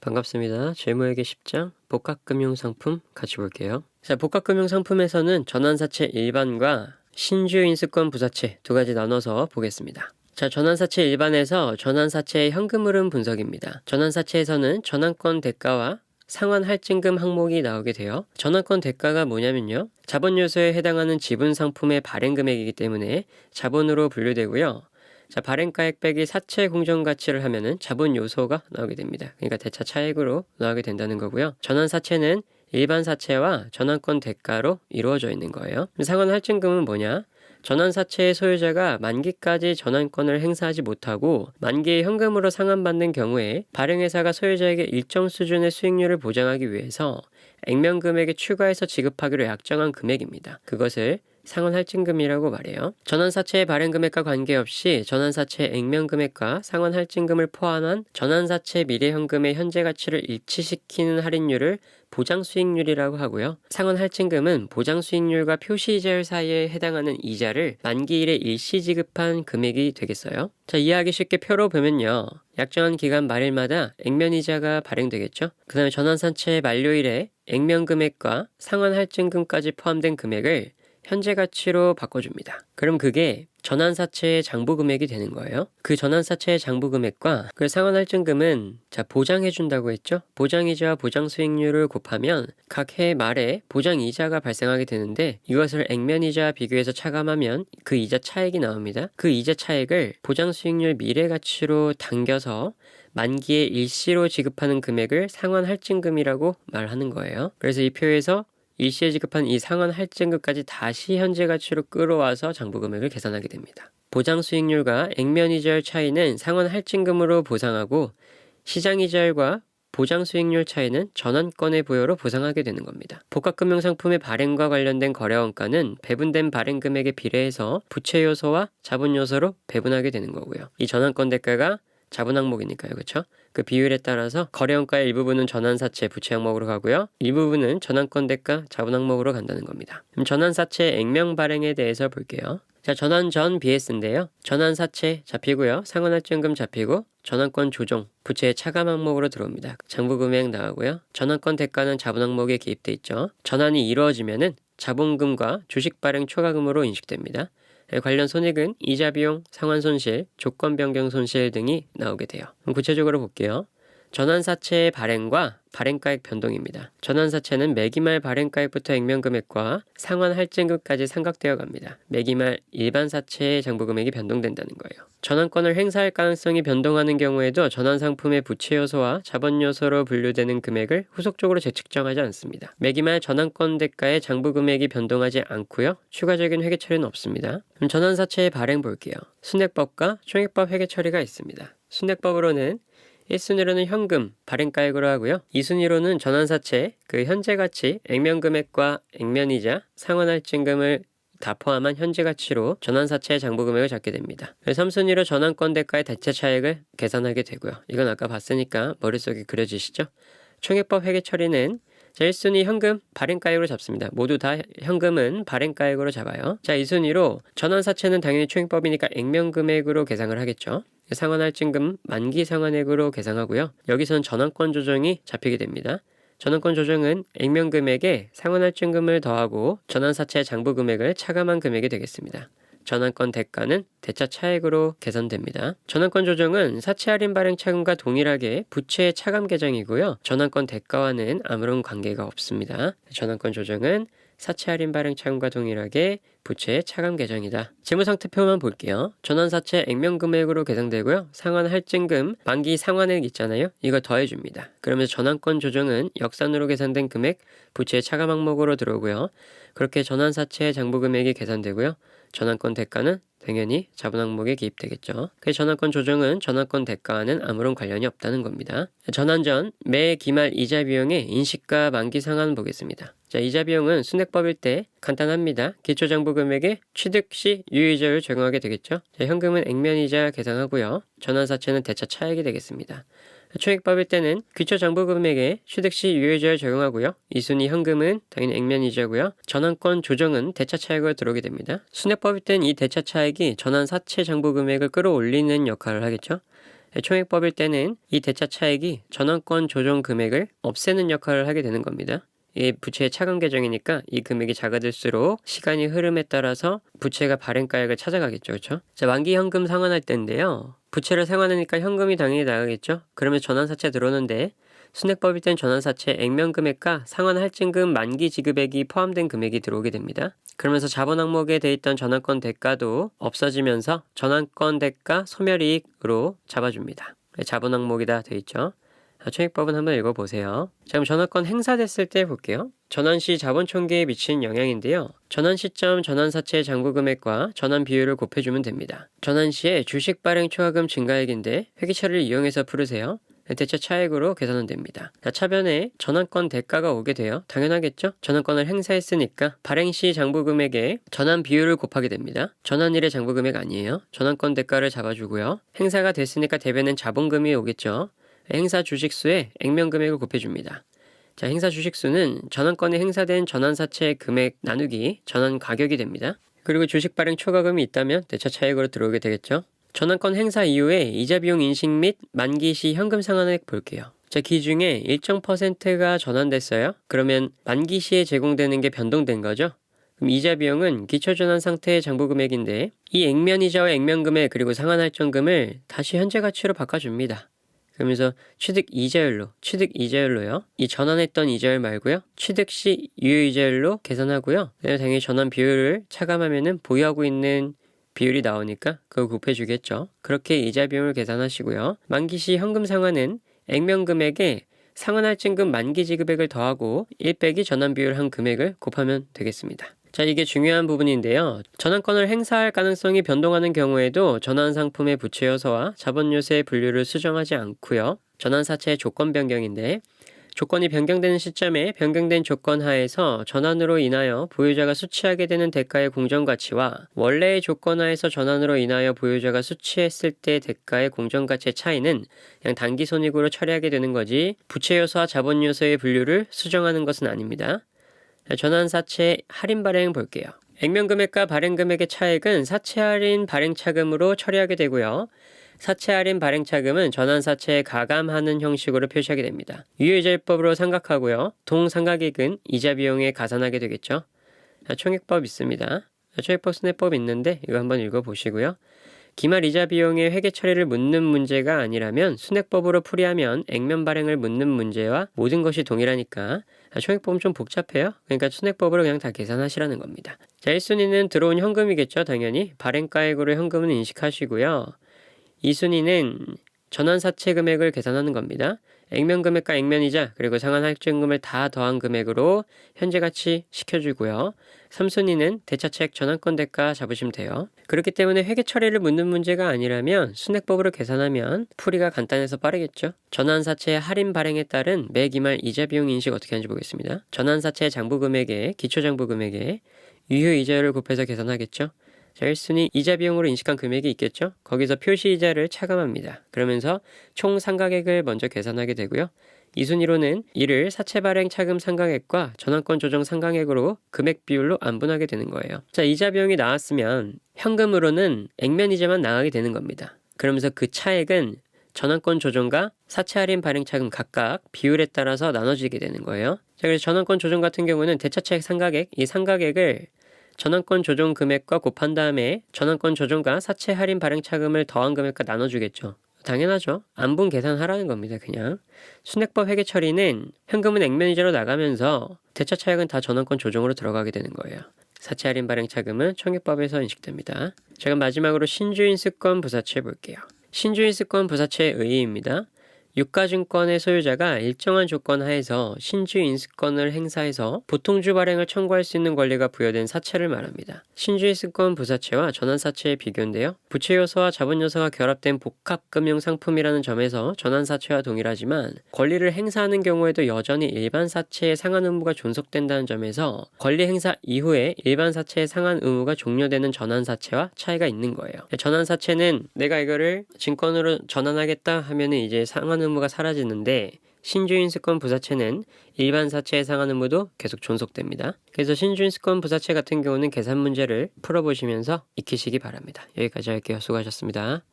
반갑습니다. 재무회계 10장 복합금융상품 같이 볼게요. 자, 복합금융상품에서는 전환사채 일반과 신주인수권 부사채 두 가지 나눠서 보겠습니다. 자, 전환사채 일반에서 전환사채의 현금흐름 분석입니다. 전환사채에서는 전환권 대가와 상환할증금 항목이 나오게 돼요. 전환권 대가가 뭐냐면요, 자본 요소에 해당하는 지분 상품의 발행 금액이기 때문에 자본으로 분류되고요. 자, 발행가액 빼기 사채 공정가치를 하면은 자본 요소가 나오게 됩니다. 그러니까 대차 차익으로 나오게 된다는 거고요. 전환사채는 일반 사채와 전환권 대가로 이루어져 있는 거예요. 상환할증금은 뭐냐? 전환사채의 소유자가 만기까지 전환권을 행사하지 못하고 만기에 현금으로 상환받는 경우에 발행회사가 소유자에게 일정 수준의 수익률을 보장하기 위해서 액면금액에 추가해서 지급하기로 약정한 금액입니다. 그것을 상환할증금이라고 말해요. 전환사채의 발행금액과 관계없이 전환사채의 액면금액과 상환할증금을 포함한 전환사채 미래현금의 현재 가치를 일치시키는 할인율을 보장수익률이라고 하고요. 상환할증금은 보장수익률과 표시이자율 사이에 해당하는 이자를 만기일에 일시 지급한 금액이 되겠어요. 자, 이해하기 쉽게 표로 보면요, 약정한 기간 말일마다 액면이자가 발행되겠죠. 그 다음에 전환사채 만료일에 액면금액과 상환할증금까지 포함된 금액을 현재 가치로 바꿔줍니다. 그럼 그게 전환사채의 장부금액이 되는 거예요. 그 전환사채의 장부금액과 그 상환할증금은 보장해준다고 했죠. 보장이자와 보장수익률을 곱하면 각 해 말에 보장이자가 발생하게 되는데, 이것을 액면이자와 비교해서 차감하면 그 이자 차익이 나옵니다. 그 이자 차익을 보장수익률 미래가치로 당겨서 만기에 일시로 지급하는 금액을 상환할증금이라고 말하는 거예요. 그래서 이 표에서 일시에 지급한 이 상환할증금까지 다시 현재 가치로 끌어와서 장부금액을 계산하게 됩니다. 보장수익률과 액면이자율 차이는 상환할증금으로 보상하고, 시장이자율과 보장수익률 차이는 전환권의 부여로 보상하게 되는 겁니다. 복합금융상품의 발행과 관련된 거래원가는 배분된 발행금액에 비례해서 부채 요소와 자본 요소로 배분하게 되는 거고요. 이 전환권 대가가 자본 항목이니까요, 그렇죠? 그 비율에 따라서 거래원가의 일부분은 전환사채 부채 항목으로 가고요, 일부분은 전환권 대가 자본 항목으로 간다는 겁니다. 그럼 전환사채 액면 발행에 대해서 볼게요. 자, 전환 전 BS인데요. 전환사채 잡히고요, 상환할증금 잡히고, 전환권 조정, 부채의 차감 항목으로 들어옵니다. 장부금액 나가고요. 전환권 대가는 자본 항목에 기입돼 있죠. 전환이 이루어지면은 자본금과 주식 발행 초과금으로 인식됩니다. 관련 손익은 이자 비용, 상환 손실, 조건 변경 손실 등이 나오게 돼요. 그럼 구체적으로 볼게요. 전환사채의 발행과 발행가액 변동입니다. 전환사채는 매기말 발행가액부터 액면금액과 상환할증금까지 삼각되어 갑니다. 매기말 일반사채의 장부금액이 변동된다는 거예요. 전환권을 행사할 가능성이 변동하는 경우에도 전환상품의 부채 요소와 자본 요소로 분류되는 금액을 후속적으로 재측정하지 않습니다. 매기말 전환권 대가의 장부금액이 변동하지 않고요, 추가적인 회계 처리는 없습니다. 그럼 전환사채의 발행 볼게요. 순액법과 총액법 회계 처리가 있습니다. 순액법으로는 1순위로는 현금, 발행가액으로 하고요. 2순위로는 전환사채, 그 현재가치, 액면금액과 액면이자, 상환할증금을 다 포함한 현재가치로 전환사채의 장부금액을 잡게 됩니다. 3순위로 전환권 대가의 대체 차익을 계산하게 되고요. 이건 아까 봤으니까 머릿속에 그려지시죠? 총액법 회계 처리는 1순위 현금, 발행가액으로 잡습니다. 모두 다 현금은 발행가액으로 잡아요. 자, 2순위로 전환사채는 당연히 총액법이니까 액면금액으로 계산을 하겠죠. 상환할증금 만기 상환액으로 계산하고요. 여기서는 전환권 조정이 잡히게 됩니다. 전환권 조정은 액면금액에 상환할증금을 더하고 전환사채 장부금액을 차감한 금액이 되겠습니다. 전환권 대가는 대차 차액으로 계산됩니다. 전환권 조정은 사채 할인 발행 차금과 동일하게 부채의 차감 계정이고요. 전환권 대가와는 아무런 관계가 없습니다. 전환권 조정은 사채 할인 발행 차금과 동일하게 부채의 차감 계정이다. 재무상태표만 볼게요. 전환사채 액면금액으로 계산되고요. 상환할증금 만기 상환액 있잖아요. 이거 더해줍니다. 그러면서 전환권 조정은 역산으로 계산된 금액 부채의 차감 항목으로 들어오고요. 그렇게 전환사채의 장부금액이 계산되고요. 전환권 대가는 당연히 자본 항목에 기입되겠죠. 그 전환권 조정은 전환권 대가와는 아무런 관련이 없다는 겁니다. 전환 전 매 기말 이자 비용의 인식과 만기 상환 보겠습니다. 자, 이자 비용은 순액법일 때 간단합니다. 기초장부금액에 취득 시 유의자율 적용하게 되겠죠. 자, 현금은 액면이자 계산하고요. 전환사채는 대차 차익이 되겠습니다. 총액법일 때는 기초장부금액에 취득 시 유효이자를 적용하고요. 2순위 현금은 당연히 액면이자고요. 전환권 조정은 대차 차익으로 들어오게 됩니다. 순액법일 때는 이 대차 차익이 전환사채 장부금액을 끌어올리는 역할을 하겠죠. 총액법일 때는 이 대차 차액이 전환권 조정 금액을 없애는 역할을 하게 되는 겁니다. 이 부채의 차감 계정이니까 이 금액이 작아질수록 시간이 흐름에 따라서 부채가 발행가액을 찾아가겠죠. 그렇죠? 자, 만기 현금 상환할 때인데요. 부채를 상환하니까 현금이 당연히 나가겠죠. 그러면 전환사채 들어오는데 순액법일 땐 전환사채 액면금액과 상환할증금 만기 지급액이 포함된 금액이 들어오게 됩니다. 그러면서 자본 항목에 돼 있던 전환권 대가도 없어지면서 전환권 대가 소멸이익으로 잡아줍니다. 자본 항목이다 돼 있죠. 총액법은 한번 읽어보세요. 자, 그럼 전환권 행사됐을 때 볼게요. 전환 시 자본 총계에 미치는 영향인데요. 전환 시점 전환사채 잔고 금액과 전환 비율을 곱해주면 됩니다. 전환 시에 주식 발행 초과금 증가액인데 회계처리를 이용해서 풀으세요. 대차 차액으로 계산은 됩니다. 자, 차변에 전환권 대가가 오게 돼요. 당연하겠죠? 전환권을 행사했으니까 발행 시 장부 금액에 전환 비율을 곱하게 됩니다. 전환일의 장부 금액 아니에요. 전환권 대가를 잡아주고요. 행사가 됐으니까 대변엔 자본금이 오겠죠. 행사 주식수에 액면 금액을 곱해줍니다. 자, 행사 주식수는 전환권에 행사된 전환사채 금액 나누기 전환 가격이 됩니다. 그리고 주식 발행 초과금이 있다면 대차 차액으로 들어오게 되겠죠. 전환권 행사 이후에 이자 비용 인식 및 만기 시 현금 상환액 볼게요. 자, 기 중에 일정 %가 전환됐어요. 그러면 만기 시에 제공되는 게 변동된 거죠. 그럼 이자 비용은 기초전환 상태의 장부 금액인데 이 액면 이자와 액면 금액 그리고 상환 할증금을 다시 현재 가치로 바꿔줍니다. 그러면서 취득 이자율로요. 이 전환했던 이자율 말고요. 취득 시 유효 이자율로 계산하고요. 당연히 전환 비율을 차감하면은 보유하고 있는 비율이 나오니까 그거 곱해주겠죠. 그렇게 이자 비용을 계산하시고요. 만기 시 현금 상환은 액면 금액에 상환할증금 만기 지급액을 더하고 1 빼기 전환 비율 한 금액을 곱하면 되겠습니다. 자, 이게 중요한 부분인데요. 전환권을 행사할 가능성이 변동하는 경우에도 전환 상품의 부채 요소와 자본 요소의 분류를 수정하지 않고요. 전환사채의 조건 변경인데 조건이 변경되는 시점에 변경된 조건 하에서 전환으로 인하여 보유자가 수취하게 되는 대가의 공정가치와 원래의 조건 하에서 전환으로 인하여 보유자가 수취했을 때 대가의 공정가치의 차이는 그냥 단기손익으로 처리하게 되는 거지 부채 요소와 자본 요소의 분류를 수정하는 것은 아닙니다. 전환사채 할인 발행 볼게요. 액면 금액과 발행 금액의 차액은 사채 할인 발행 차금으로 처리하게 되고요. 사채 할인 발행 차금은 전환사채에 가감하는 형식으로 표시하게 됩니다. 유효이자율법으로 삼각하고요. 동삼각액은 이자 비용에 가산하게 되겠죠. 총액법 있습니다. 총액법 순회법 있는데 이거 한번 읽어보시고요. 기말 이자 비용의 회계 처리를 묻는 문제가 아니라면 순액법으로 풀이하면 액면 발행을 묻는 문제와 모든 것이 동일하니까 총액법은 좀 복잡해요. 그러니까 순액법으로 그냥 다 계산하시라는 겁니다. 자, 1순위는 들어온 현금이겠죠. 당연히 발행가액으로 현금은 인식하시고요. 2순위는 전환사채 금액을 계산하는 겁니다. 액면 금액과 액면이자 그리고 상환 할증금을 다 더한 금액으로 현재 가치 시켜주고요. 3순위는 대차채액 전환권 대가 잡으시면 돼요. 그렇기 때문에 회계 처리를 묻는 문제가 아니라면 순액법으로 계산하면 풀이가 간단해서 빠르겠죠. 전환사채 할인 발행에 따른 매 기말 이자 비용 인식 어떻게 하는지 보겠습니다. 전환사채 장부 금액에 기초장부 금액에 유효 이자율을 곱해서 계산하겠죠. 자, 1순위 이자 비용으로 인식한 금액이 있겠죠? 거기서 표시 이자를 차감합니다. 그러면서 총 상각액을 먼저 계산하게 되고요. 2순위로는 이를 사채 발행 차금 상각액과 전환권 조정 상각액으로 금액 비율로 안분하게 되는 거예요. 자, 이자 비용이 나왔으면 현금으로는 액면 이자만 나가게 되는 겁니다. 그러면서 그 차액은 전환권 조정과 사채 할인 발행 차금 각각 비율에 따라서 나눠지게 되는 거예요. 자, 그래서 전환권 조정 같은 경우는 대차차액 상각액, 이 상각액을 전환권 조정 금액과 곱한 다음에 전환권 조정과 사채 할인 발행 차금을 더한 금액과 나눠주겠죠. 당연하죠. 안분 계산하라는 겁니다. 그냥. 순액법 회계 처리는 현금은 액면이자로 나가면서 대차 차액은 다 전환권 조정으로 들어가게 되는 거예요. 사채 할인 발행 차금은 총액법에서 인식됩니다. 제가 마지막으로 신주인수권 부사채 볼게요. 신주인수권 부사채의 의의입니다. 유가증권의 소유자가 일정한 조건 하에서 신주인수권을 행사해서 보통주 발행을 청구할 수 있는 권리가 부여된 사채를 말합니다. 신주인수권 부사채와 전환사채의 비교인데요. 부채 요소와 자본 요소가 결합된 복합금융 상품이라는 점에서 전환사채와 동일하지만 권리를 행사하는 경우에도 여전히 일반 사채의 상환 의무가 존속된다는 점에서 권리 행사 이후에 일반 사채의 상환 의무가 종료되는 전환사채와 차이가 있는 거예요. 전환사채는 내가 이거를 증권으로 전환하겠다 하면은 이제 상환 의무가 사라지는데 신주인수권 부사채는 일반 사채의 상환 의무도 계속 존속됩니다. 그래서 신주인수권 부사채 같은 경우는 계산 문제를 풀어보시면서 익히시기 바랍니다. 여기까지 할게요. 수고하셨습니다.